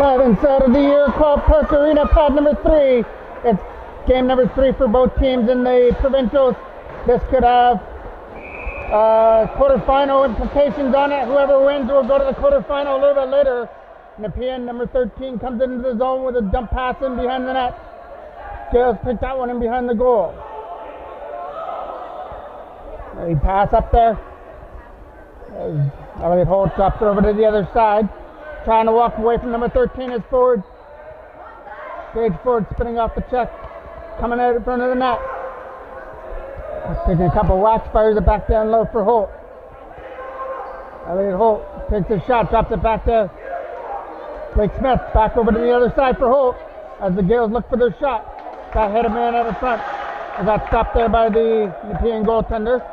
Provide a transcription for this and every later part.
Live inside of the Iroquois Park Arena, pad number 3. It's game number 3 for both teams in the Provincials. This could have quarterfinal implications on it. Whoever wins will go to the quarterfinal a little bit later. Nepean, number 13, comes into the zone with a dump pass in behind the net. Gaels picked that one in behind the goal. He pass up there. Elliot Holt drops it over to the other side. Trying to walk away from number 13 is Ford. Gage Ford spinning off the check. Coming out in front of the net. Taking a couple whacks, fires it back down low for Holt. Elliot Holt takes his shot, drops it back there. Blake Smith back over to the other side for Holt as the Gaels look for their shot. That hit a man out of front. They got stopped there by the Nepean goaltender.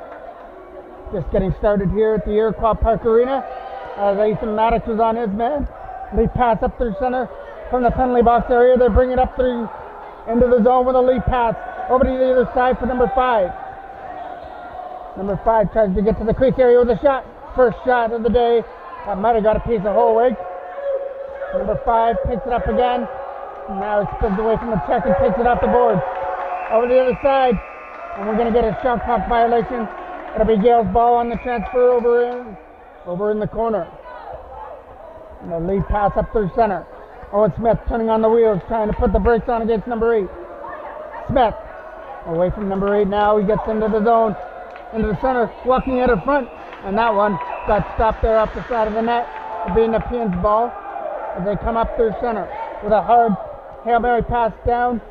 Just getting started here at the Iroquois Park Arena as Ethan Maddox was on his man. Lead pass up through center from the penalty box area. They bring it up through into the zone with a lead pass over to the other side for number 5. Number 5 tries to get to the crease area with a shot. First shot of the day. That might have got a piece of Holwig. Number 5 picks it up again. Now he spins away from the check and takes it off the board. Over the other side. And we're going to get a shot clock violation. It'll be Gaels' ball on the transfer over in the corner. And the lead pass up through center. Owen Smith turning on the wheels, trying to put the brakes on against number 8. Smith away from number 8 now. He gets into the zone, into the center, walking out of front. And that one got stopped there off the side of the net. It'll be Nepean's ball as they come up through center with a hard Hail Mary pass down.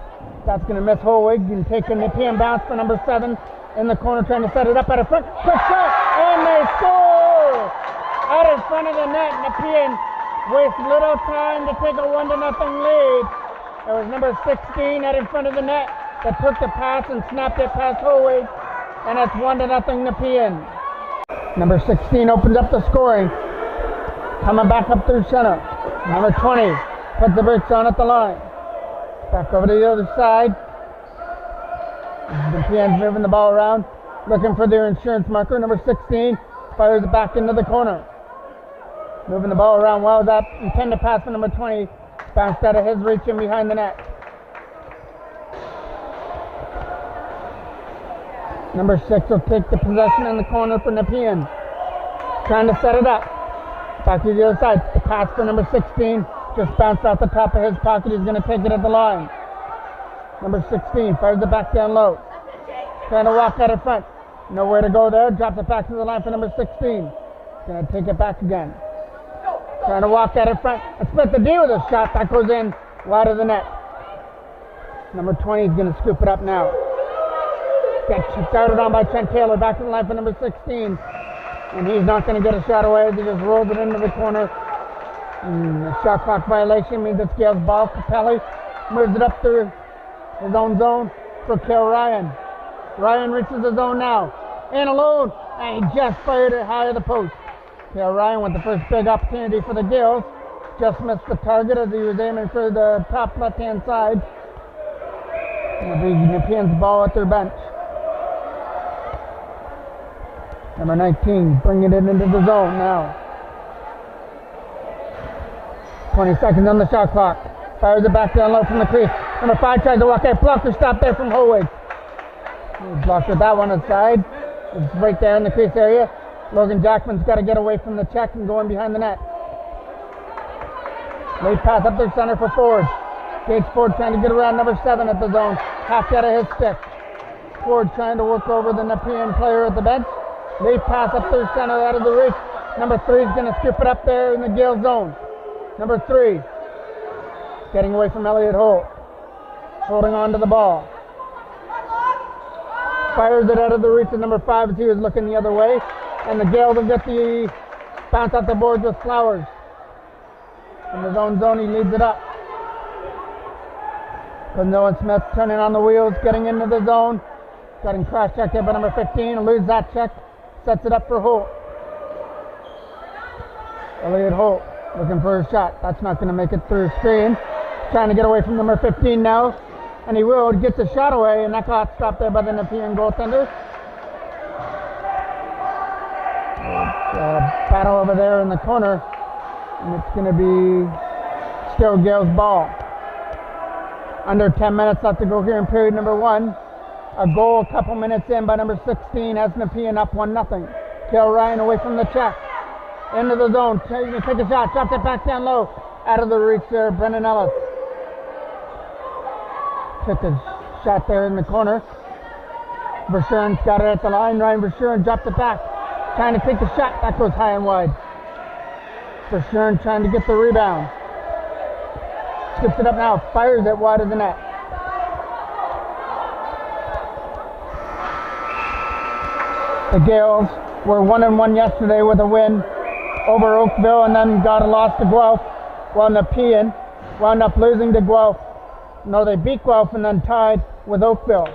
That's going to miss Holwig and take a Nepean bounce for number 7 in the corner, trying to set it up out of front. Quick shot, and they score! Out in front of the net, Nepean wastes little time to take a 1-0 lead. It was number 16 out in front of the net that took the pass and snapped it past Holwig, and it's 1-0 Nepean. Number 16 opens up the scoring. Coming back up through center. Number 20 puts the brakes on at the line. Back over to the other side. Nepean's moving the ball around, looking for their insurance marker. Number 16 fires it back into the corner. Moving the ball around well. That intended pass for number 20 bounced out of his reach in behind the net. Number 6 will take the possession in the corner for Nepean. Trying to set it up. Back to the other side. The pass for number 16 just bounced off the top of his pocket. He's going to take it at the line. Number 16 fires it back down low. Trying to walk out of front. Nowhere to go there. Drops it back to the line for number 16. Going to take it back again. Trying to walk out in front. And split the D with a shot. That goes in wide of the net. Number 20 is going to scoop it up now. Gets started on by Trent Taylor. Back to the line for number 16. And he's not going to get a shot away. He just rolls it into the corner. And the shot clock violation means it's Gaels' ball. Capelli moves it up through his own zone for Cale Ryan. Ryan reaches the zone now. In alone. And he just fired it high of the post. Cale Ryan with the first big opportunity for the Gaels. Just missed the target as he was aiming for the top left-hand side. It'll be Nepean's ball at their bench. Number 19 bringing it into the zone now. 20 seconds on the shot clock. Fires it back down low from the crease. Number 5 tries to walk out. Blocker stop there from Holwig. He blocked with that one aside. It's right there in the crease area. Logan Jackman's got to get away from the check and go in behind the net. Late pass up their center for Ford. Gage Ford trying to get around number 7 at the zone. Half out of his stick. Ford trying to work over the Nepean player at the bench. Late pass up their center out of the reach. Number 3 is going to scoop it up there in the Gaels zone. Number 3 getting away from Elliot Holt. Holding on to the ball. Fires it out of the reach of number 5 as he was looking the other way. And the Gaels will get the bounce off the boards with Flowers. In his own zone, he leads it up. But Owen Smith turning on the wheels, getting into the zone. Getting cross-checked here by number 15. Loses that check. Sets it up for Holt. Elliot Holt looking for a shot. That's not going to make it through screen. Trying to get away from number 15 now. And he will get the shot away, and that got stopped there by the Nepean goaltender. Battle over there in the corner. And it's going to be Still Gaels ball. Under 10 minutes left to go here in period number 1. A goal a couple minutes in by number 16 has Nepean up 1-0. Kale Ryan away from the check. Into the zone. Take a shot. Drops it back down low. Out of the reach there, Brendan Ellis. Took a shot there in the corner. Verschuren's got it at the line. Ryan Verschuren dropped it back. Trying to take the shot. That goes high and wide. Verschuren trying to get the rebound. Skips it up now. Fires it wide of the net. The Gaels were 1-1 yesterday with a win over Oakville and then got a loss to Guelph. While Nepean wound up losing to Guelph. No, they beat Guelph and then tied with Oakville.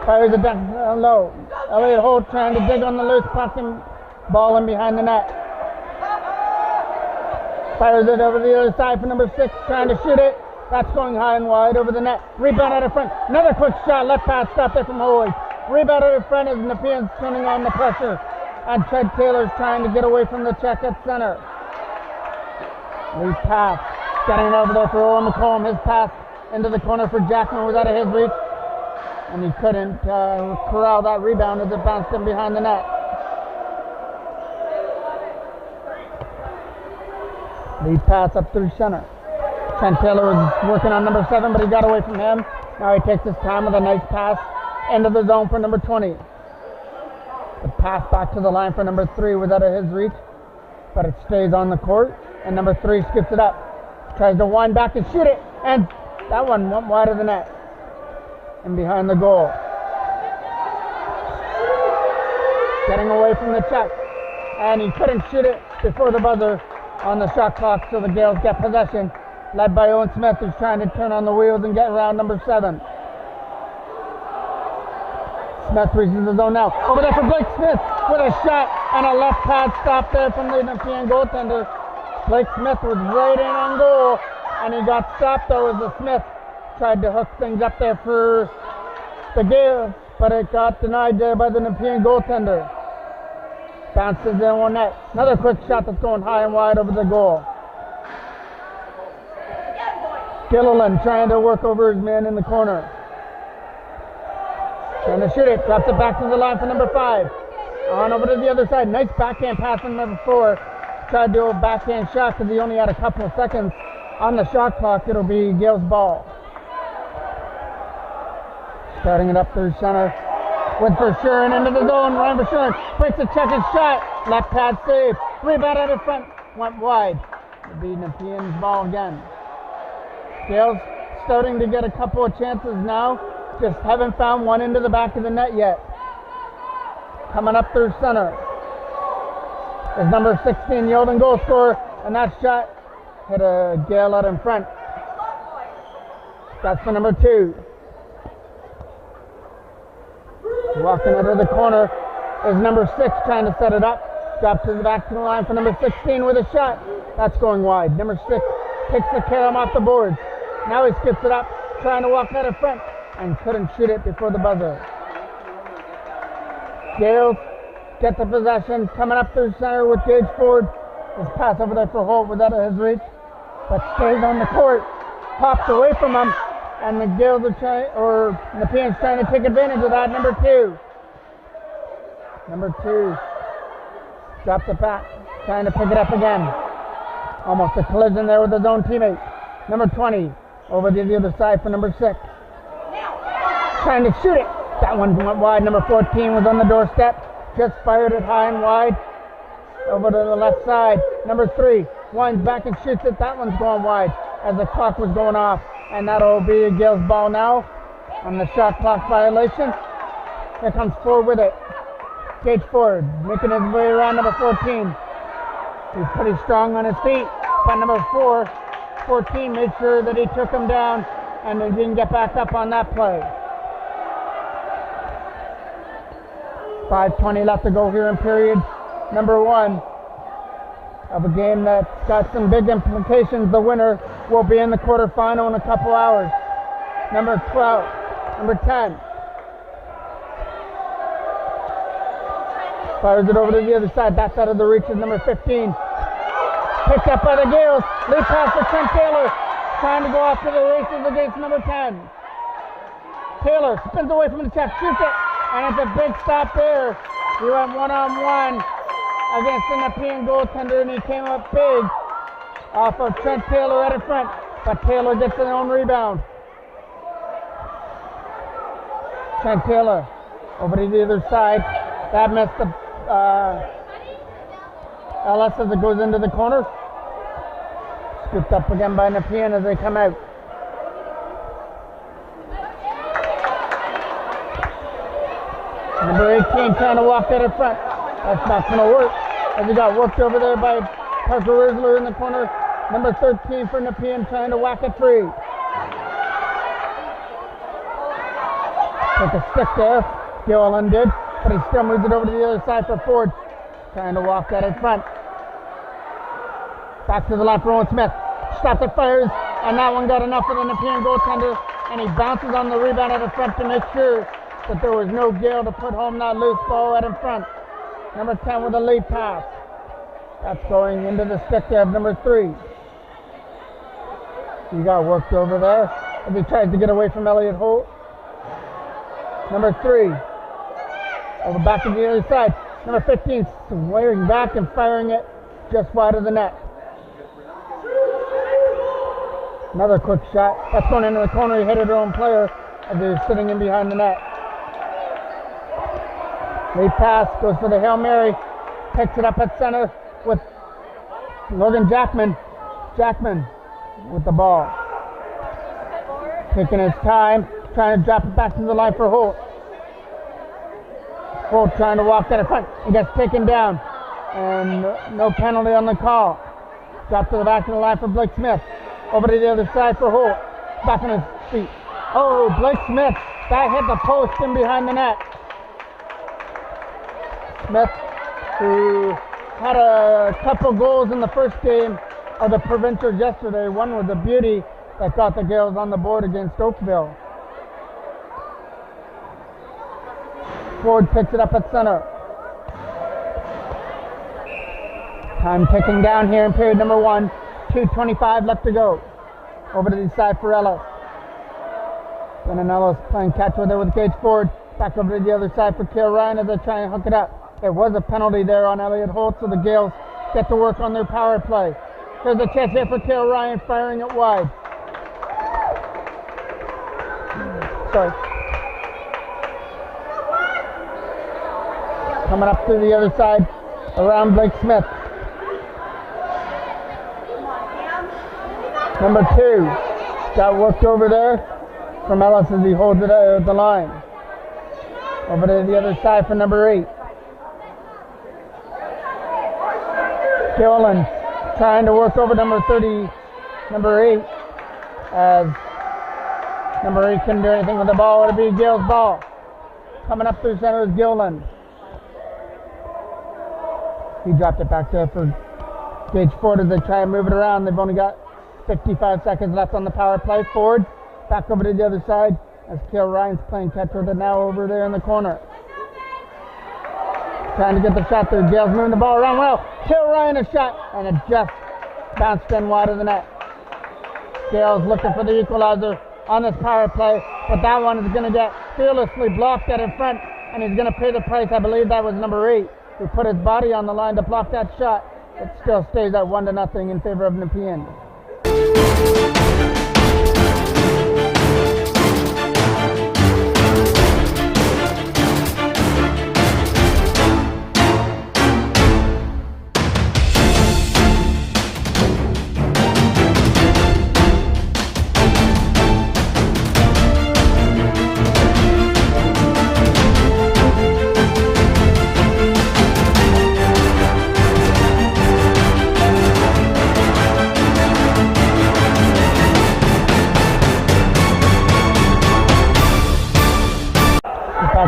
Fires it down low. Elliot Holt trying to dig on the loose puck and ball in behind the net. Fires it over the other side for number 6, trying to shoot it. That's going high and wide over the net. Rebound out of front. Another quick shot. Left pass stopped there from Holy. Rebound out of front as Nepean's turning on the pressure. And Ted Taylor's trying to get away from the check at center. Lead pass. Getting it over there for Owen McComb. His pass into the corner for Jackman was out of his reach. And he couldn't corral that rebound as it bounced in behind the net. Lead pass up through center. Trent Taylor was working on number 7, but he got away from him. Now he takes his time with a nice pass into the zone for number 20. The pass back to the line for number 3 was out of his reach, but it stays on the court, and number 3 skips it up. Tries to wind back and shoot it, and that one went wide of the net and behind the goal. Getting away from the check, and he couldn't shoot it before the buzzer on the shot clock, so the Gaels get possession, led by Owen Smith, who's trying to turn on the wheels and get around number 7. Smith reaches the zone now. Over there for Blake Smith with a shot and a left pad stop there from the Nepean goaltender. Blake Smith was right in on goal, and he got stopped though as the Smith tried to hook things up there for the Gaels, but it got denied there by the Nepean goaltender. Bounces in one net. Another quick shot that's going high and wide over the goal. Gilliland trying to work over his man in the corner. Trying to shoot it. Drops it back to the line for number 5. On over to the other side. Nice backhand pass from number 4. Tried to do a backhand shot because he only had a couple of seconds on the shot clock. It'll be Gaels' ball. Starting it up through center. With Verschuren into the zone. Ryan Verschuren breaks a check and shot. Left pad save. Rebound out of front. Went wide. It'll be Nepean's ball again. Gaels starting to get a couple of chances now. Just haven't found one into the back of the net yet. Coming up through center is number 16, Yolden goal scorer, and that shot hit a Gael out in front. That's for number 2. Walking out of the corner is number 6 trying to set it up. Drops it back to the line for number 16 with a shot. That's going wide. Number 6 takes the carom off the boards. Now he skips it up, trying to walk out of front, and couldn't shoot it before the buzzer. Gaels get the possession, coming up through center with Gage Ford. His pass over there for Holt was out of his reach, but stays on the court. Popped away from him, and the Gaels are trying, or Nepean's trying to take advantage of that. Number 2. Number 2 drops it back, trying to pick it up again. Almost a collision there with his own teammate. Number 20 over to the other side for number 6. Trying to shoot it. That one went wide. Number 14 was on the doorstep. Just fired it high and wide. Over to the left side. Number 3 winds back and shoots it. That one's going wide as the clock was going off. And that'll be a Gaels ball now on the shot clock violation. Here comes Ford with it. Gage Ford making his way around number 14. He's pretty strong on his feet. But number 14 made sure that he took him down and he didn't get back up on that play. 5:20 left to go here in period number 1 of a game that's got some big implications. The winner will be in the quarterfinal in a couple hours. Number 12, number 10. Fires it over to the other side. That's out of the reach of number 15. Picked up by the Gaels. Lead pass for Trent Taylor. Trying to go after the races against number 10. Taylor spins away from the check, shoots it, and it's a big stop there. He went one-on-one against the Nepean goaltender, and he came up big off of Trent Taylor right in front, but Taylor gets his own rebound. Trent Taylor over to the other side. That missed the Ellis as it goes into the corner. Scooped up again by Nepean as they come out. Number 18 trying to walk that in front. That's not going to work. As he got worked over there by Parker Rizzler in the corner. Number 13 for Nepean trying to whack a three. Took a stick there. Gillen did, but he still moves it over to the other side for Ford. Trying to walk that in front. Back to the left, Rowan Smith. Shot that fires, and that one got enough for the Nepean goaltender, and he bounces on the rebound at the front to make sure that there was no Gale to put home that loose ball right in front. Number 10 with a lead pass. That's going into the stick there of number 3. He got worked over there as he tries to get away from Elliott Holt. Number 3 over back to the other side. Number 15 swaying back and firing it just wide of the net. Another quick shot. That's going into the corner. He hit his own player as he was sitting in behind the net. Lead pass goes for the Hail Mary. Picks it up at center with Logan Jackman. Jackman with the ball. Taking his time, trying to drop it back to the line for Holt. Holt trying to walk that in front. He gets taken down. And no penalty on the call. Drop to the back of the line for Blake Smith. Over to the other side for Holt. Back on his feet. Oh, Blake Smith. That hit the post in behind the net. Smith, who had a couple goals in the first game of the Provincials yesterday. One was a beauty that got the Gaels on the board against Oakville. Ford picks it up at center. Time ticking down here in period number 1. 2:25 left to go. Over to the side for Ellis. Brennan Ellis playing catch with it with Gage Ford. Back over to the other side for Kale Ryan as they try and hook it up. There was a penalty there on Elliott Holt, so the Gaels get to work on their power play. There's a chance here for Kale Ryan firing it wide. Sorry. Coming up to the other side around Blake Smith. Number 2 got worked over there from Ellis as he holds it at the line. Over to the other side for number 8. Gillen trying to work over number 30, number 8, as number 8 couldn't do anything with the ball. It'll be Gale's ball. Coming up through center is Gillen. He dropped it back there for Gage Ford as they try and move it around. They've only got 55 seconds left on the power play. Ford back over to the other side as Kale Ryan's playing catch with it now over there in the corner. Trying to get the shot there. Gale's moving the ball around well. Kale Ryan a shot, and it just bounced in wide of the net. Gale's looking for the equalizer on this power play, but that one is going to get fearlessly blocked out in front, and he's going to pay the price. I believe that was number 8 who put his body on the line to block that shot. It still stays at 1-0 in favor of Nepean.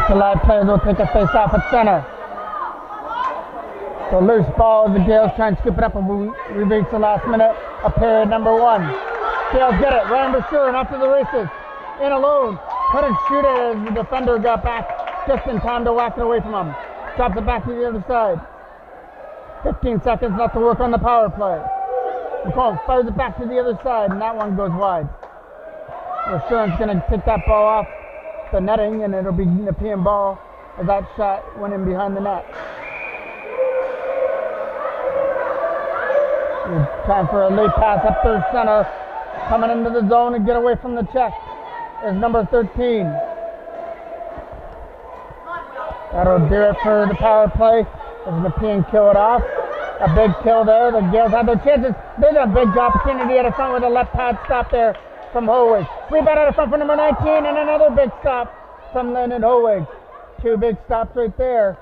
The live players will take a face off at center. So loose ball as the Gaels try and scoop it up, and we reach the last minute of period number 1. Gaels get it. Ryan Brashear and off to the races. In alone. Couldn't shoot it as the defender got back just in time to whack it away from him. Drops it back to the other side. 15 seconds left to work on the power play. McComb fires it back to the other side, and that one goes wide. Rashurin's going to take that ball off the netting, and it'll be Nepean ball as that shot went in behind the net. Time for a late pass up through center. Coming into the zone and get away from the check is number 13. That'll do it for the power play as Nepean kill it off. A big kill there. The Gaels have their chances. There's a big opportunity at the front with a left pad stop there from Howig. Rebound out of front for number 19 and another big stop from Lennon Howig. Two big stops right there.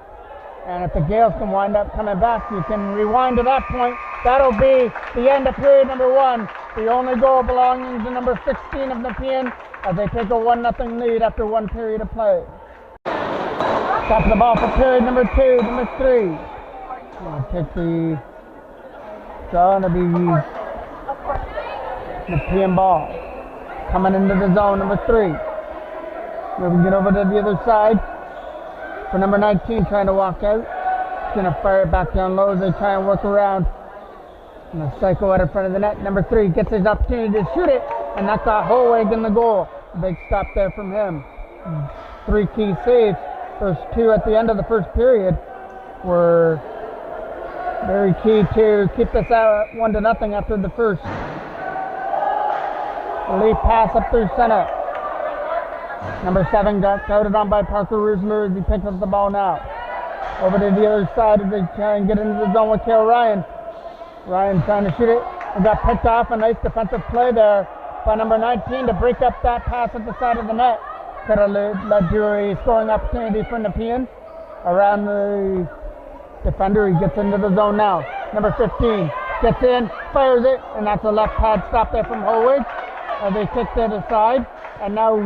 And if the Gaels can wind up coming back, you can rewind to that point. That'll be the end of period number 1. The only goal belonging to number 16 of Nepean as they take a 1-0 lead after 1 period of play. Top of the ball for period number 2, number 3. We'll take the draw, and it'll be Nepean ball. Coming into the zone, number 3. Moving it over to the other side for number 19, trying to walk out. He's going to fire it back down low as they try and work around. And a cycle out in front of the net. Number 3 gets his opportunity to shoot it, and that's got Howig in the goal. A big stop there from him. 3 key saves. Those 2 at the end of the first period were very key to keep this out 1-0 after the first. A lead pass up through center. Number 7 got touted on by Parker Roosler as he picks up the ball now. Over to the other side as they try and get into the zone with Cale Ryan. Ryan trying to shoot it and got picked off. A nice defensive play there by number 19 to break up that pass at the side of the net. Could have led to a scoring opportunity for Nepean. Around the defender, he gets into the zone now. Number 15 gets in, fires it, and that's a left pad stop there from Howig. They kick to the side, and now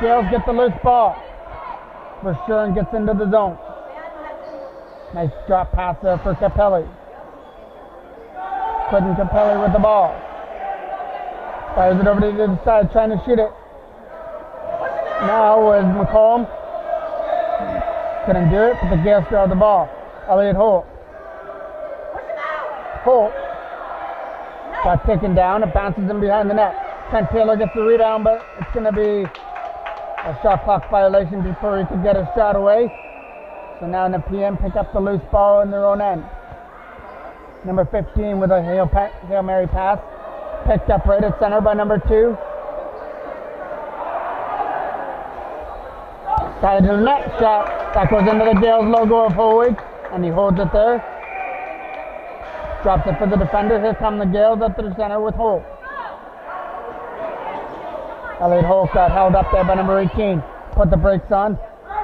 Gaels get the loose ball. Rashurin gets into the zone. Nice drop pass there for Capelli. Quentin Capelli with the ball. Fires it over to the other side, trying to shoot it. Now is McComb. Couldn't do it, but the Gaels draw the ball. Elliot Holt. Holt got taken down. It bounces in behind the net. Trent Taylor gets the rebound, but it's going to be a shot clock violation before he could get his shot away. So now Nepean pick up the loose ball in their own end. Number 15 with a Hail Mary pass. Picked up right at center by number 2. Side of the net shot. That goes into the Gaels logo of Howig, and he holds it there. Drops it for the defender. Here come the Gaels up to the center with Holt. Elliot Holt got held up there by number 18. Put the brakes on.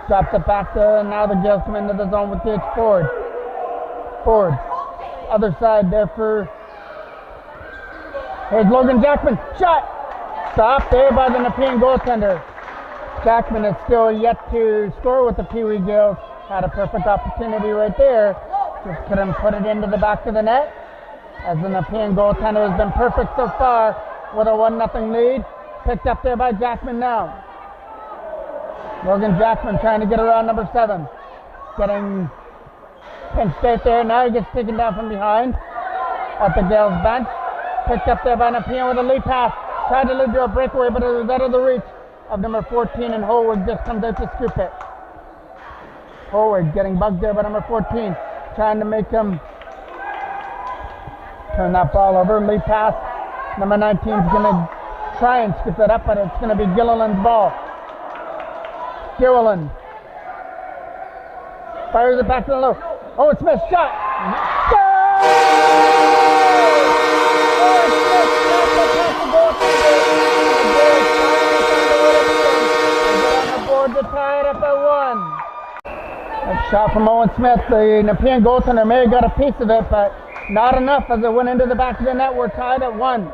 Drops it back there, and now the Gaels come into the zone with Gage Ford. Ford. Other side there for... Here's Logan Jackman. Shot! Stopped there by the Nepean goaltender. Jackman is still yet to score with the Peewee Gaels. Had a perfect opportunity right there. Just couldn't put it into the back of the net. As the Nepean goaltender has been perfect so far with a 1-0 lead. Picked up there by Jackman now. Logan Jackman trying to get around number 7. Getting pinched out there. Now he gets taken down from behind at the Gaels bench. Picked up there by Nepean with a lead pass. Tried to lead to a breakaway, but it was out of the reach of number 14, and Howig just comes out to scoop it. Howig getting bugged there by number 14. Trying to make him turn that ball over. Lead pass. Number 19 is going to try and scoop it up, but it's going to be Gilliland's ball. Gilliland fires it back to the low. Oh, it's missed. Shot. Goal! Oh, it's missed. On the board to tie it up at 1. A shot from Owen Smith. The Nepean goaltender may have got a piece of it, but not enough as it went into the back of the net. We're tied at 1.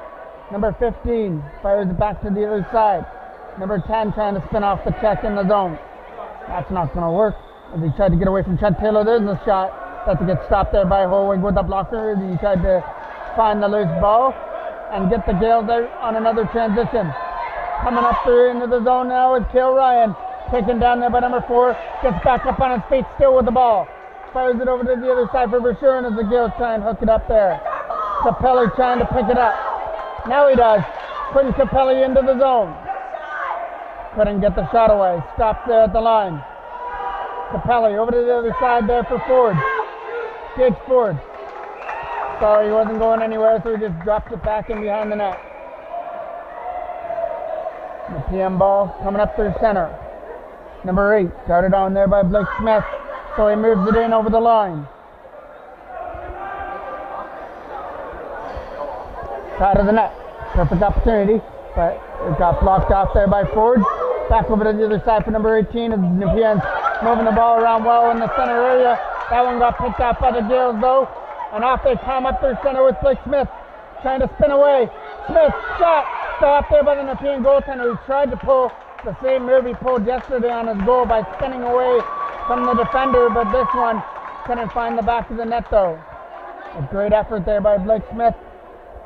Number 15 fires it back to the other side. Number 10 trying to spin off the check in the zone. That's not going to work. As he tried to get away from Trent Taylor, there's a shot that to get stopped there by Howig with the blocker. He tried to find the loose ball and get the Gaels out on another transition. Coming up through into the zone now is Cale Ryan. Taken down there by number 4. Gets back up on his feet still with the ball. Fires it over to the other side for Rashurin as the Gaels try and hook it up there. Capelli trying to pick it up. Now he does. Putting Capelli into the zone. Couldn't get the shot away. Stopped there at the line. Capelli over to the other side there for Ford. Gage Ford. Sorry, he wasn't going anywhere, so he just dropped it back in behind the net. Nepean ball coming up through center. Number 8, started on there by Blake Smith, so he moves it in over the line. Side of the net. Perfect opportunity, but it got blocked off there by Ford. Back over to the other side for number 18 as Nepean's moving the ball around well in the center area. That one got picked up by the Gaels though. And off they come up through center with Blake Smith. Trying to spin away. Smith, shot. Stopped there by the Nepean goaltender who tried to pull the same move he pulled yesterday on his goal by spinning away from the defender, but this one couldn't find the back of the net though. A great effort there by Blake Smith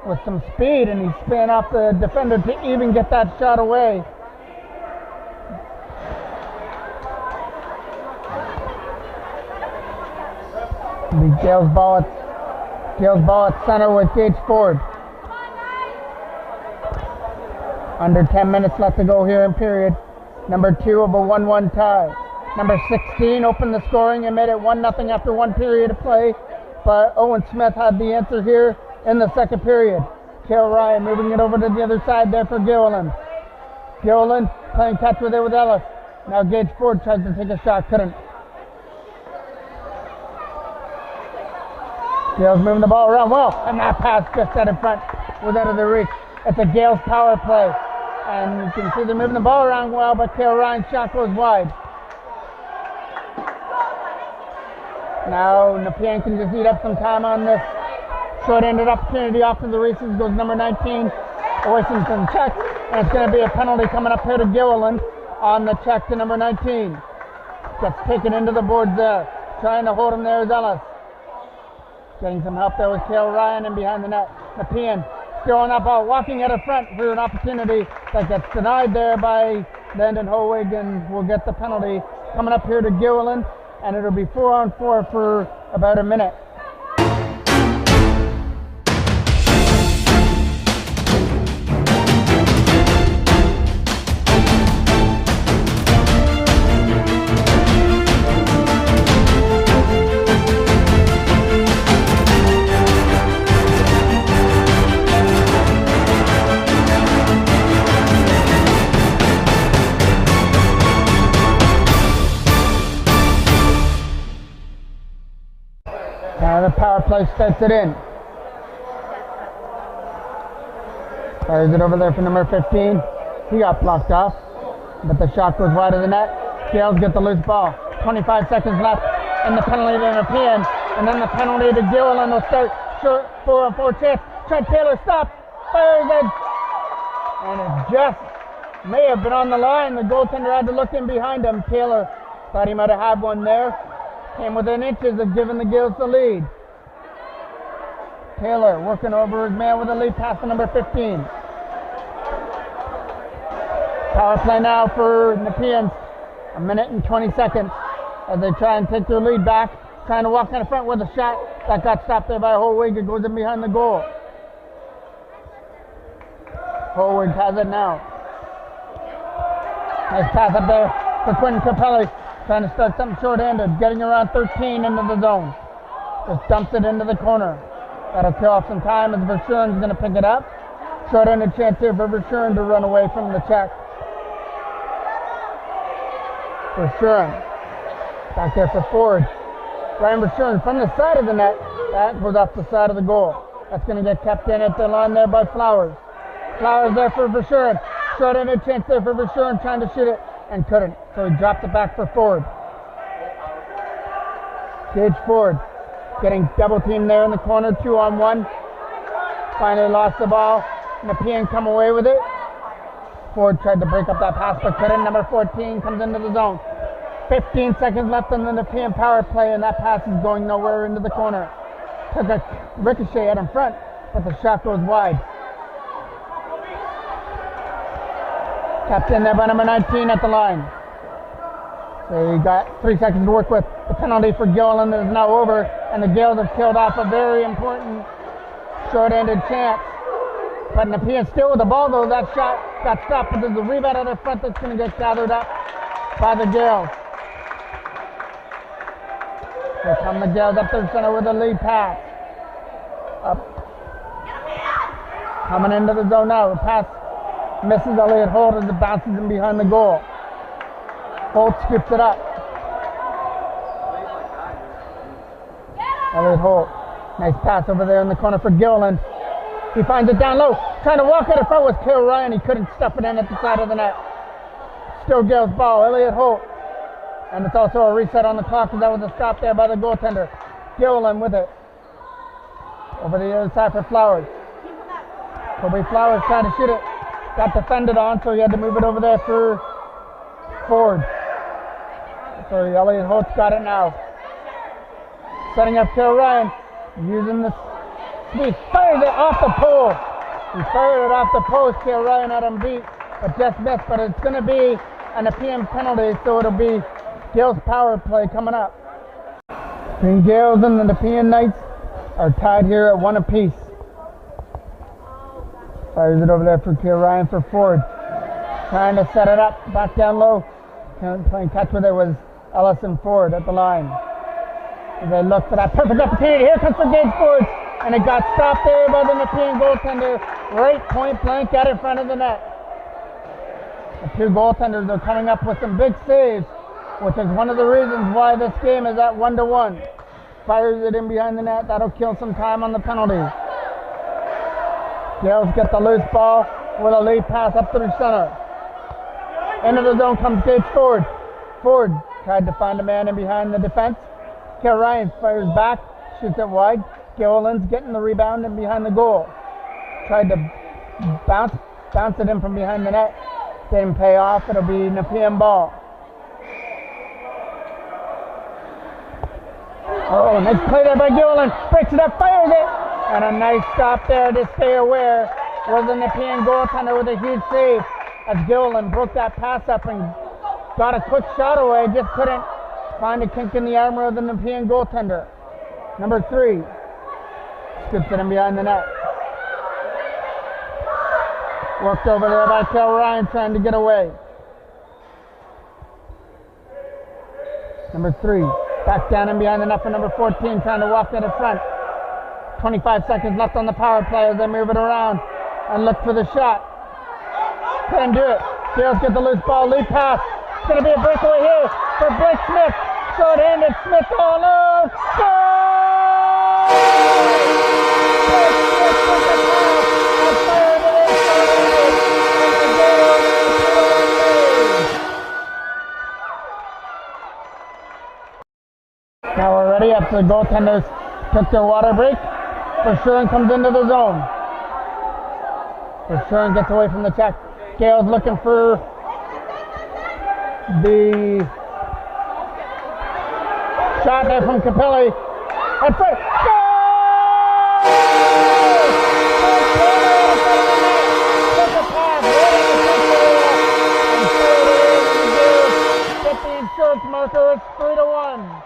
with some speed, and he spun off the defender to even get that shot away. The Gaels ball at center with Gage Ford. Under 10 minutes left to go here in period. Number 2 of a 1-1 tie. Number 16 opened the scoring and made it 1-0 after one period of play, but Owen Smith had the answer here in the second period. Cale Ryan moving it over to the other side there for Gilliland. Gilliland playing catch with it with Ellis. Now Gage Ford tries to take a shot, couldn't. Gaels moving the ball around well, and that pass just out in front was out of the reach. It's a Gaels power play, and you can see they're moving the ball around well, but Cale Ryan's shot goes wide. Now Nepean can just eat up some time on this short-ended opportunity. Off to the races goes number 19, away from some check, and it's going to be a penalty coming up here to Gilliland on the check to number 19. Gets taken into the boards there. Trying to hold him there is Ellis. Getting some help there with Cale Ryan and behind the net. Nepean still on that ball, walking at the front for an opportunity that gets denied there by Landon Howig, and will get the penalty coming up here to Gilliland, and it'll be 4-on-4 for about a minute. Now the power play starts it in. Fires it over there for number 15. He got blocked off, but the shot goes wide of the net. Gaels get the loose ball. 25 seconds left, and the penalty to Nepean, and then the penalty to Gilliland will start. Short 4-on-4 chance. Trent Taylor stops, fires it, and it just may have been on the line. The goaltender had to look in behind him. Taylor thought he might have had one there. Came within inches of giving the Gaels the lead. Taylor working over his man with a lead pass to number 15. Power play now for Nepean. 1 minute and 20 seconds as they try and take their lead back. Trying to walk in the front with a shot that got stopped there by Holwig. It goes in behind the goal. Holwig has it now. Nice pass up there for Quentin Capelli. Trying to start something short-handed, getting around 13 into the zone. Just dumps it into the corner. That'll kill off some time as Verschuren's going to pick it up. Short-handed chance here for Verschuren to run away from the check. Verschuren. Back there for Ford. Ryan Verschuren from the side of the net. That goes off the side of the goal. That's going to get kept in at the line there by Flowers. Flowers there for Verschuren. Short-handed chance there for Verschuren trying to shoot it, and couldn't, so he dropped it back for Ford. Gage Ford getting double teamed there in the corner, 2-on-1. Finally lost the ball. Nepean come away with it. Ford tried to break up that pass but couldn't. Number 14 comes into the zone. 15 seconds left on the Nepean power play, and that pass is going nowhere into the corner. Took a ricochet out in front, but the shot goes wide. Kept in there by number 19 at the line. So you got 3 seconds to work with. The penalty for Gilliland is now over, and the Gaels have killed off a very important Short-ended chance. But Nepean still with the ball though. That shot got stopped, but there's a rebound at the front that's going to get gathered up by the Gaels. Here come the Gaels up to the center with a lead pass. Up. Coming into the zone now. The pass misses Elliott Holt as it bounces in behind the goal. Holt scoops it up. Elliott Holt. Nice pass over there in the corner for Gilliland. He finds it down low. Trying to walk at the front with Kale Ryan. He couldn't stuff it in at the side of the net. Still Gaels ball. Elliott Holt. And it's also a reset on the clock because that was a stop there by the goaltender. Gilliland with it. Over the other side for Flowers. Kobe Flowers trying to shoot it. Got defended on, so he had to move it over there for Ford. So Elliott Holt's got it now. Setting up Kale Ryan. Using the speed. Fires it off the pole. He fired it off the post. Kale Ryan had him beat, but just missed. But it's going to be an Nepean penalty, so it'll be Gaels power play coming up. Between Gaels and the Nepean Knights are tied here at 1 apiece. Fires it over there for Kale Ryan for Ford. Trying to set it up, back down low. Playing catch with it was Ellison Ford at the line. As they look for that perfect opportunity. Here comes for Gage Ford. And it got stopped there by the Nepean goaltender. Right point blank out in front of the net. The two goaltenders are coming up with some big saves, which is one of the reasons why this game is at 1-1. Fires it in behind the net. That'll kill some time on the penalty. Gaels get the loose ball with a lead pass up through center. Into the zone comes Gage Ford. Ford tried to find a man in behind the defense. Kale Ryan fires back, shoots it wide. Gilliland's getting the rebound and behind the goal. Tried to bounce it in from behind the net. Didn't pay off. It'll be Nepean ball. Oh, nice play there by Gilliland. Breaks it up, fires it. And a nice stop there to stay aware. Was the Nepean goaltender with a huge save as Gilliland broke that pass up and got a quick shot away. Just couldn't find a kink in the armor of the Nepean goaltender. Number 3. Scoops it in behind the net. Worked over there by Kale Ryan trying to get away. Number 3. Back down in behind the net for number 14 trying to walk to the front. 25 seconds left on the power play as they move it around and look for the shot. Couldn't do it. Gaels get the loose ball. Lead pass. It's going to be a breakaway here for Blake Smith. Short-handed Smith all alone. Goal! Blake Smith with the pass and fired it in short-handed. And the Gaels lead. Now we're ready after the goaltenders took their water break. Verschuren comes into the zone. Verschuren gets away from the check. Gaels looking for the shot there from Capelli. And first, goal! Took the pass, and threw it in the Gaels. Get the insurance marker. It's 3-1.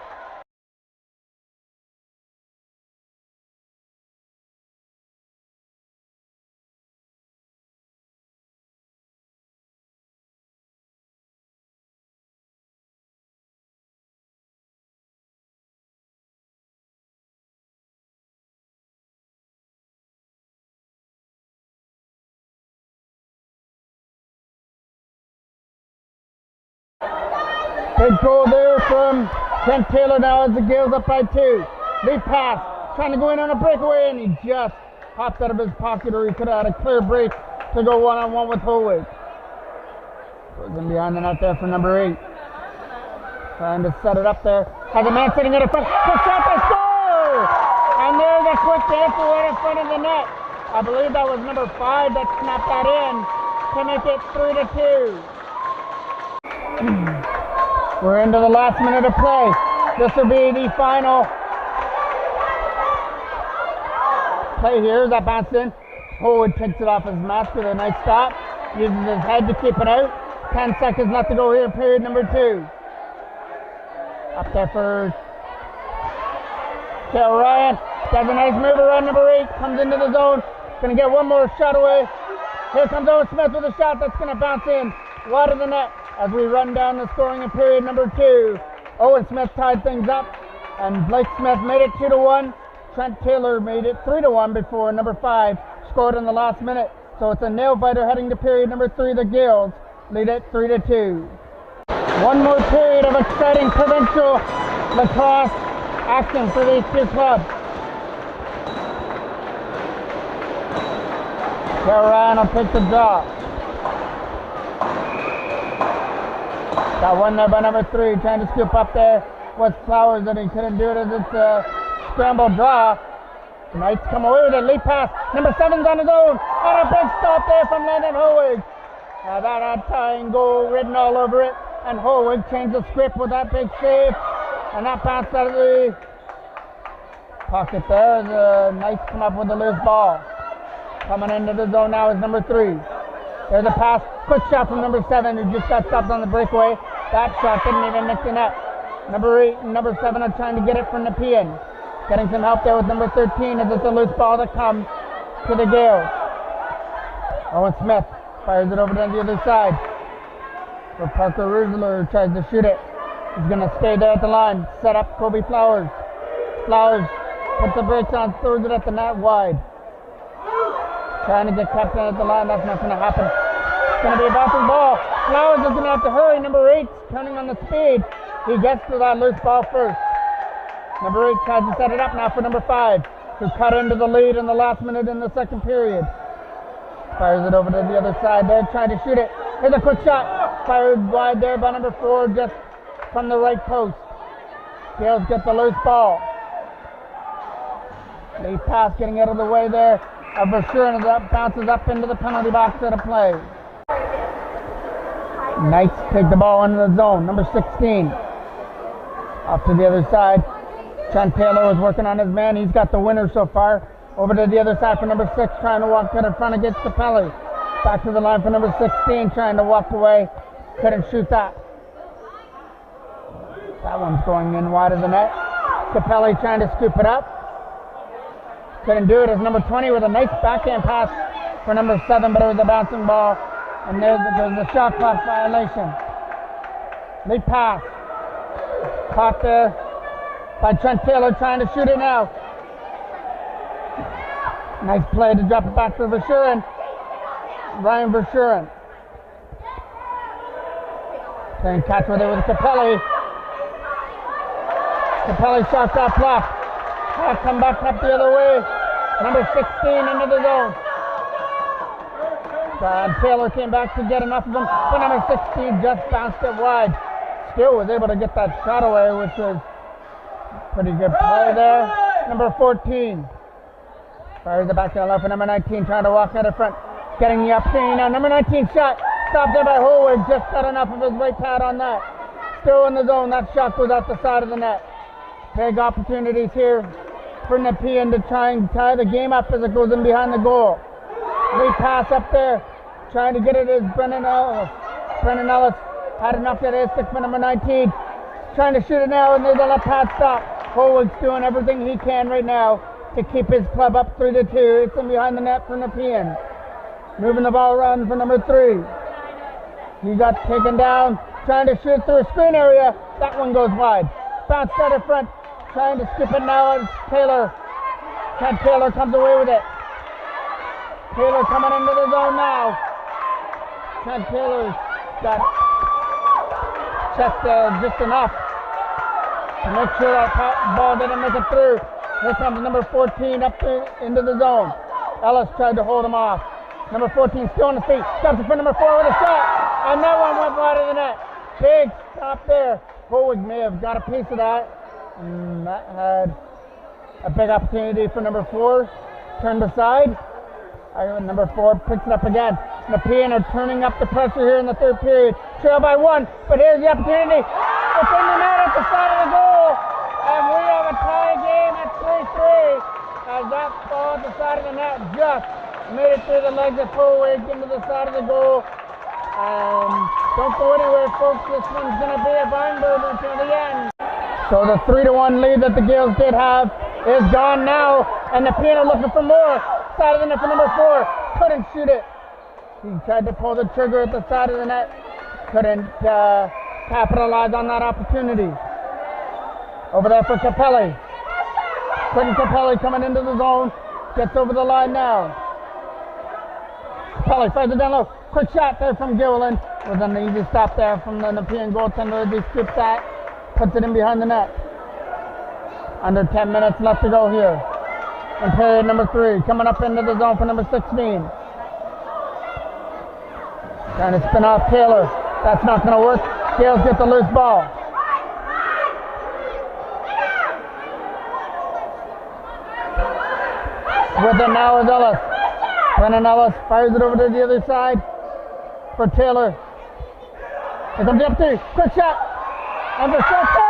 Big goal there from Kent Taylor now as the Gaels up by 2. Lead pass, trying to go in on a breakaway, and he just popped out of his pocket, or he could have had a clear break to go one-on-one with Holwick. Goes in behind the net there for number 8. Trying to set it up there. Has a man sitting in front. Quick shot, they score! And there's a quick answer right in front of the net. I believe that was number 5 that snapped that in to make it 3-2. We're into the last minute of play. This will be the final play here. That bounced in. Holwood picks it off his mask with a nice stop. Uses his head to keep it out. 10 seconds left to go here, period number 2. Up there for Kale Ryan. Does a nice move around number 8. Comes into the zone. Gonna get one more shot away. Here comes Owen Smith with a shot that's gonna bounce in wide of the net as we run down the scoring in period number 2. Owen Smith tied things up, and Blake Smith made it 2-1. Trent Taylor made it 3-1 before number 5 scored in the last minute. So it's a nail-biter heading to period number 3. The Gaels lead it 3-2. One more period of exciting provincial lacrosse action for these two clubs. Ryan will take the draw. Got one there by number 3, trying to scoop up there. Was Flowers, and he couldn't do it as it's a scramble draw. Knights come away with a lead pass. Number 7's on his own, and a big stop there from Landon Hoig. That had tying goal written all over it, and Hoig changed the script with that big save, and that bounce out of the pocket there as the Knights come up with a loose ball. Coming into the zone now is number 3. There's a pass, quick shot from number 7 who just got stopped on the breakaway. That shot didn't even nick the net. Number 8 and number 7 are trying to get it from Nepean. Getting some help there with number 13 as it's a loose ball that comes to the Gaels. Owen Smith fires it over to the other side. For Parker Rusler, who tries to shoot it. He's going to stay there at the line. Set up Kobe Flowers. Flowers puts the brakes on, throws it at the net wide. Trying to get kept in at the line, that's not going to happen. It's going to be a bouncing ball. Flowers is going to have to hurry. Number 8 turning on the speed. He gets to that loose ball first. Number 8 tries to set it up now for number 5, who cut into the lead in the last minute in the second period. Fires it over to the other side there, trying to shoot it. Here's a quick shot. Fired wide there by number 4, just from the right post. Gaels get the loose ball. Lead pass getting out of the way there. Vershuren bounces up into the penalty box at a play. Knights take the ball into the zone. Number 16. Off to the other side. Trent Taylor was working on his man. He's got the winner so far. Over to the other side for number 6, trying to walk in front against Capelli. Back to the line for number 16, trying to walk away. Couldn't shoot that. That one's going in wide of the net. Capelli trying to scoop it up. Couldn't do it as number 20 with a nice backhand pass for number 7, but it was a bouncing ball. And there's the shot clock violation. Lead pass. Caught there by Trent Taylor trying to shoot it now. Nice play to drop it back to Vershuren. Ryan Vershuren. Playing catch with it with Capelli. Capelli shot got blocked. Come back up the other way. Number 16 into the zone. Taylor came back to get enough of him, but number 16 just bounced it wide. Still was able to get that shot away, which was a pretty good play there. Number 14 fires it back to the left for number 19, trying to walk out of front, getting the opportunity now. Number 19 shot, stopped there by Holwig, just got enough of his right pad on that. Still in the zone, that shot goes out the side of the net. Big opportunities here for Nepean to try and tie the game up as it goes in behind the goal. Lead pass up there, trying to get it is Brendan Ellis. Brendan Ellis had enough that is stick for number 19. Trying to shoot it now, and there's a left pad stop. Holwig's doing everything he can right now to keep his club up 3-2. It's in behind the net for Nepean. Moving the ball around for number 3. He got taken down, trying to shoot through a screen area. That one goes wide. Bounced out of front, trying to skip it now as Taylor. Trent Taylor comes away with it. Taylor coming into the zone now. Trent Taylor's got checked just enough to make sure that ball didn't make it through. Here comes number 14 up into the zone. Ellis tried to hold him off. Number 14 still on the feet. Stops it for number 4 with a shot. And that one went wide of the net. Big stop there. Holwig may have got a piece of that. And that had a big opportunity for number 4. Turned aside. Number 4 picks it up again. Nepean are turning up the pressure here in the third period. Trail by 1, but here's the opportunity. It's in the net at the side of the goal. And we have a tie game at 3-3. As that ball at the side of the net just made it through the legs of Peewee into the side of the goal. Don't go anywhere, folks. This one's going to be a barn burner until the end. So the 3-1 lead that the Gaels did have is gone now, and Nepean are looking for more. Side of the net for number 4. Couldn't shoot it. He tried to pull the trigger at the side of the net. Couldn't capitalize on that opportunity. Over there for Capelli. Quentin Capelli coming into the zone. Gets over the line now. Capelli fires it down low. Quick shot there from Gillen. Was an easy stop there from the Nepean goaltender as he scoops that. Puts it in behind the net. Under 10 minutes left to go here. In period number 3. Coming up into the zone for number 16. Trying to spin off Taylor. That's not going to work. Gaels get the loose ball. With it now is Ellis. Brennan Ellis fires it over to the other side for Taylor. Here comes the up 3. Quick shot. And the shot.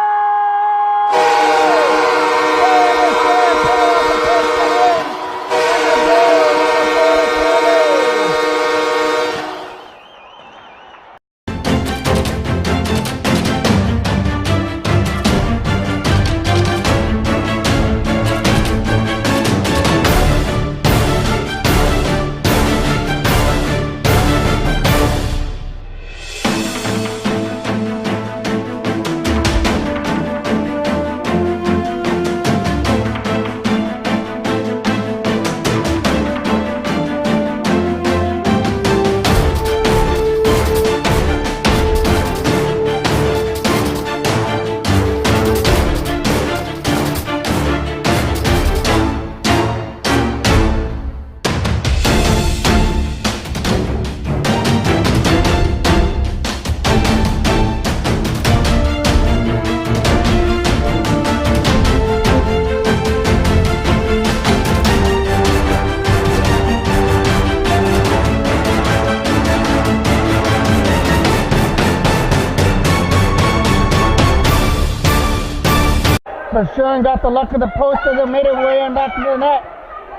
Shuren got the luck of the post as it made it way in back to the net.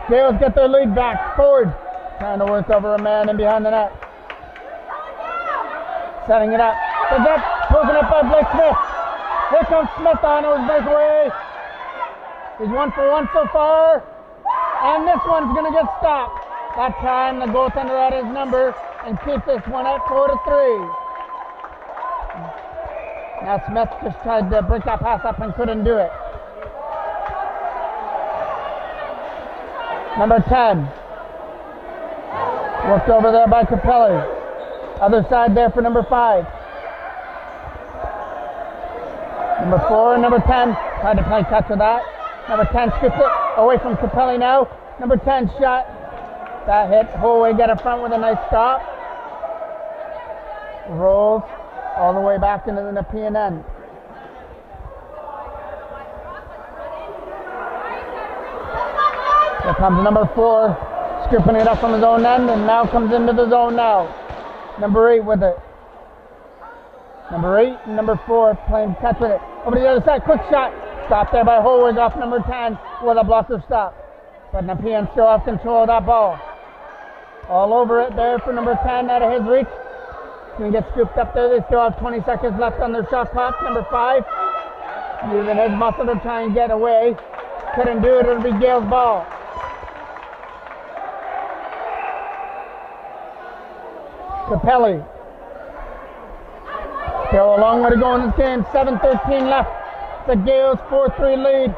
Gaels get their lead back. Forward. Trying to work over a man in behind the net. Setting it up. The net broken up by Blake Smith. Here comes Smith on his breakaway. He's 1 for 1 so far. And this one's going to get stopped. That time the goaltender had his number and keeps this one at 4-3. Now Smith just tried to break that pass up and couldn't do it. Number 10. Worked over there by Capelli. Other side there for number 5. Number 4 and number 10. Tried to play catch with that. Number 10 scoops it away from Capelli now. Number 10 shot. That hit. Holway got in front with a nice stop. Rolls all the way back into the Nepean end. Here comes number 4, scooping it up from his own end, and now comes into the zone now. Number 8 with it. Number 8 and number 4 playing catch with it. Over to the other side, quick shot. Stopped there by Holwig off number 10 with a blocker stop. But Nepean still have control of that ball. All over it there for number 10 out of his reach. Can get scooped up there. They still have 20 seconds left on their shot clock. Number 5 using his muscle to try and get away. Couldn't do it. It'll be Gaels' ball. Capelli. Still a long way to go in this game. 7:13 left. The Gaels 4-3 lead.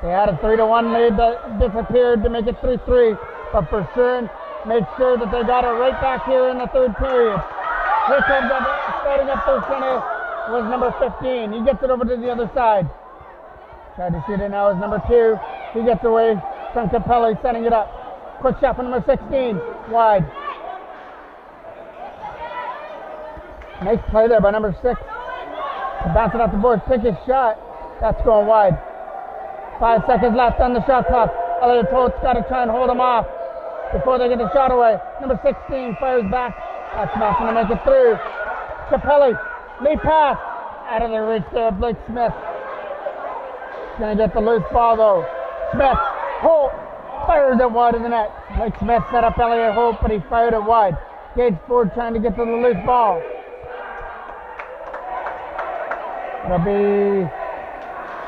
They had a 3-1 lead that disappeared to make it 3-3. But for sure, made sure that they got it right back here in the third period. Here comes starting up third center was number 15. He gets it over to the other side. Tried to shoot it now is number 2. He gets away from Capelli, setting it up. Quick shot for number 16. Wide. Nice play there by number 6. To bounce it off the board. Take his shot. That's going wide. 5 seconds left on the shot clock. Elliott Holt's got to try and hold him off before they get the shot away. Number 16 fires back. That's not going to make it through. Capelli, lead pass. Out of the reach there, Blake Smith. Going to get the loose ball though. Smith, Holt, fires it wide of the net. Blake Smith set up Elliott Holt, but he fired it wide. Gage Ford trying to get to the loose ball. It'll be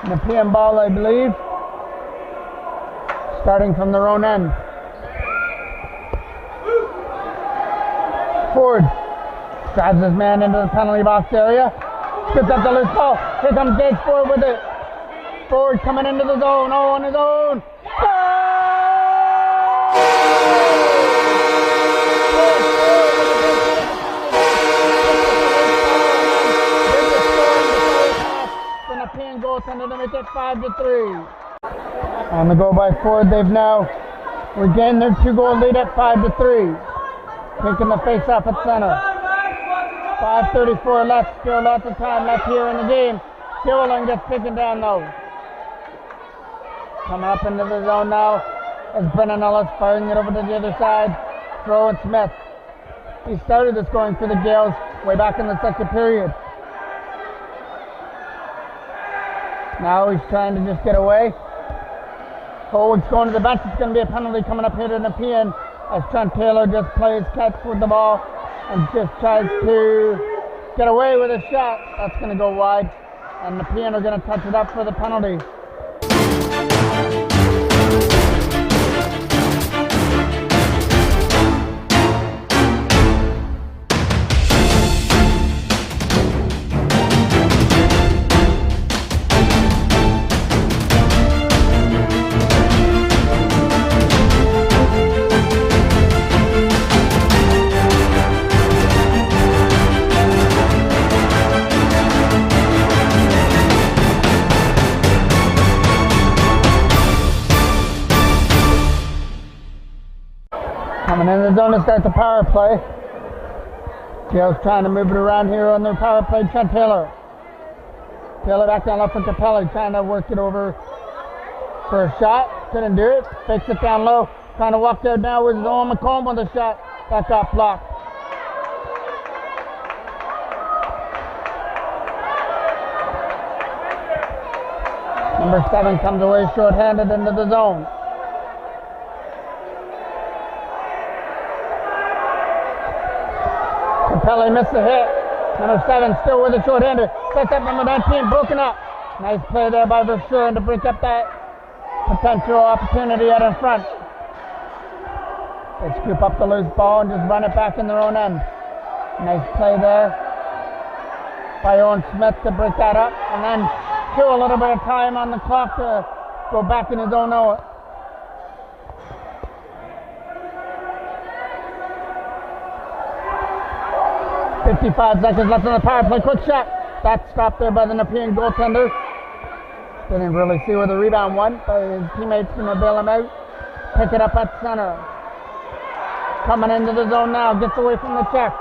Nepean ball, I believe. Starting from their own end. Ford drives his man into the penalty box area. Scoops up the loose ball. Here comes Gates Ford with it. Ford coming into the zone. Oh, on his own. The Nepean goaltender to make it 5-3. On the go by Ford, they've now regained their 2-goal lead at 5-3. Taking the face-off at center. 5:34 left, still lots of time left here in the game. Gillen gets taken down though. Coming up into the zone now is Brennan Ellis firing it over to the other side. Throwing Smith. He started the scoring for the Gaels way back in the second period. Now he's trying to just get away. Howard's going to the bench. It's going to be a penalty coming up here to Nepean as Trent Taylor just plays catch with the ball and just tries to get away with a shot. That's going to go wide, and Nepean are going to touch it up for the penalty. Coming in the zone to start the power play. Gaels trying to move it around here on their power play. Trent Taylor. Taylor back down left for Capelli, trying to work it over for a shot. Couldn't do it. Fakes it down low. Trying to walk out now with Owen McComb with a shot. That got blocked. Number 7 comes away short-handed into the zone. Capelli missed the hit. Number 7 still with a short-hander. Sets up number 19, broken up. Nice play there by Verschuren to break up that potential opportunity out in front. They scoop up the loose ball and just run it back in their own end. Nice play there by Owen Smith to break that up and then kill a little bit of time on the clock to go back in his own end. 55 seconds left on the power play. Quick shot. That's stopped there by the Nepean goaltender. Didn't really see where the rebound went, but his teammates going to bail him out. Pick it up at center. Coming into the zone now. Gets away from the check.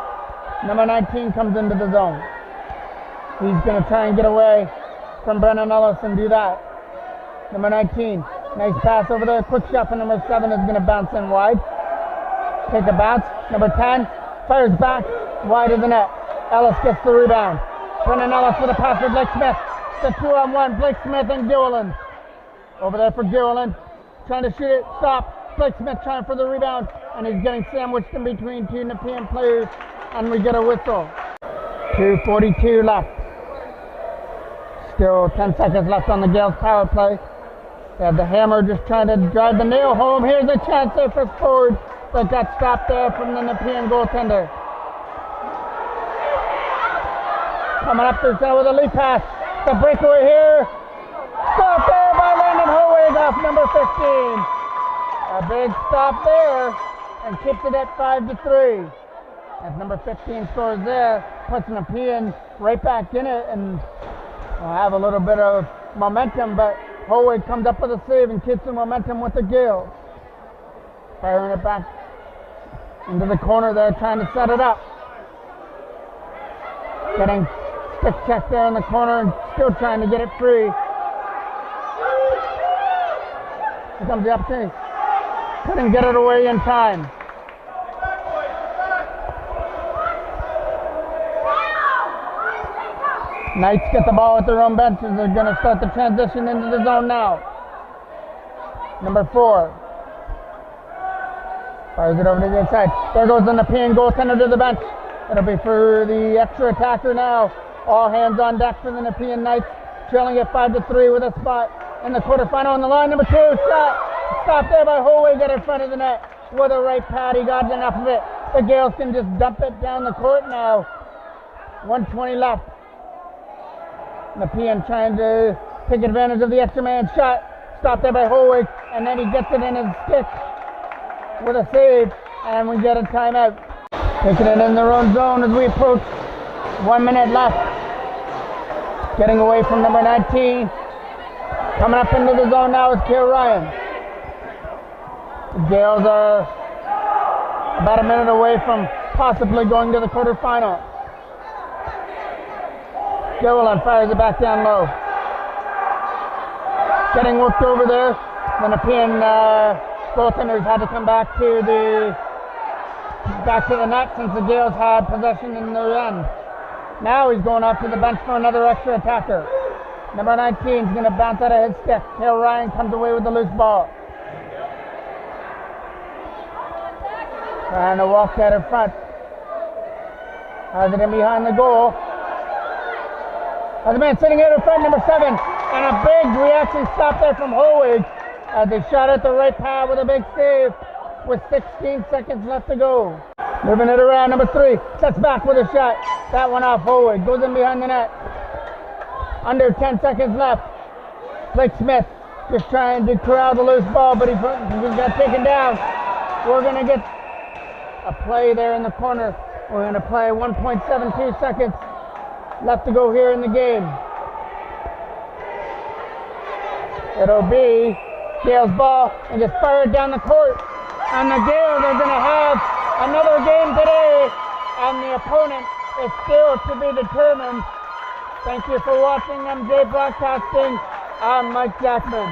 Number 19 comes into the zone. He's going to try and get away from Brennan Ellis and do that. Number 19. Nice pass over there. Quick shot for number 7 is going to bounce in wide. Take a bounce. Number 10 fires back. Wide of the net. Ellis gets the rebound. Brennan Ellis with a pass for Blake Smith. The 2-on-1. Blake Smith and Gillen. Over there for Gillen. Trying to shoot it. Stop. Blake Smith trying for the rebound. And he's getting sandwiched in between two Nepean players. And we get a whistle. 2:42 left. Still 10 seconds left on the Gaels power play. They have the hammer just trying to drive the nail home. Here's a chance there for Ford. That got stopped there from the Nepean goaltender. Coming up there with a lead pass. The breakaway here. Stop there by Landon Hoeg off number 15. A big stop there and keeps it at 5-3. As number 15 scores there, puts Nepean right back in it and will have a little bit of momentum, but Hoeg comes up with a save and keeps the momentum with the Gaels. Firing it back into the corner there, trying to set it up. Getting stick check there in the corner and still trying to get it free. Here comes the opportunity. Couldn't get it away in time. Knights get the ball at their own benches. They're going to start the transition into the zone now. Number 4. Fires it over to the inside. There goes the Nepean goaltender to the bench. It'll be for the extra attacker now. All hands on deck for the Nepean Knights. Trailing at 5-3 with a spot in the quarterfinal on the line. Number 2 shot. Stopped there by Holway, got in front of the net with a right pad. He got enough of it. The Gaels can just dump it down the court now. 1:20 left. Nepean trying to take advantage of the extra man shot. Stopped there by Holway, and then he gets it in his stick with a save, and we get a timeout. Taking it in their own zone as we approach 1 minute left. Getting away from number 19. Coming up into the zone now is Kale Ryan. The Gaels are about a minute away from possibly going to the quarterfinal. Gaels fires it back down low. Getting worked over there. The Nepean goaltenders had to come back to the net since the Gaels had possession in their end. Now he's going off to the bench for another extra attacker. Number 19 is going to bounce out of his stick. Kale Ryan comes away with the loose ball. Trying to walk that in front. Has it in behind the goal. Has a man sitting out in front, number 7. And a big reaction stop there from Holwig as they shot at the right pad with a big save with 16 seconds left to go. Moving it around, number 3 sets back with a shot. That one off Holwig, goes in behind the net. Under 10 seconds left. Blake Smith just trying to corral the loose ball, but he got taken down. We're going to get a play there in the corner. We're going to play 1.72 seconds left to go here in the game. It'll be Gaels' ball and just fire it down the court. And the Gaels are going to have another game today, and the opponent is still to be determined. Thank you for watching MJ Broadcasting. I'm Mike Jackman.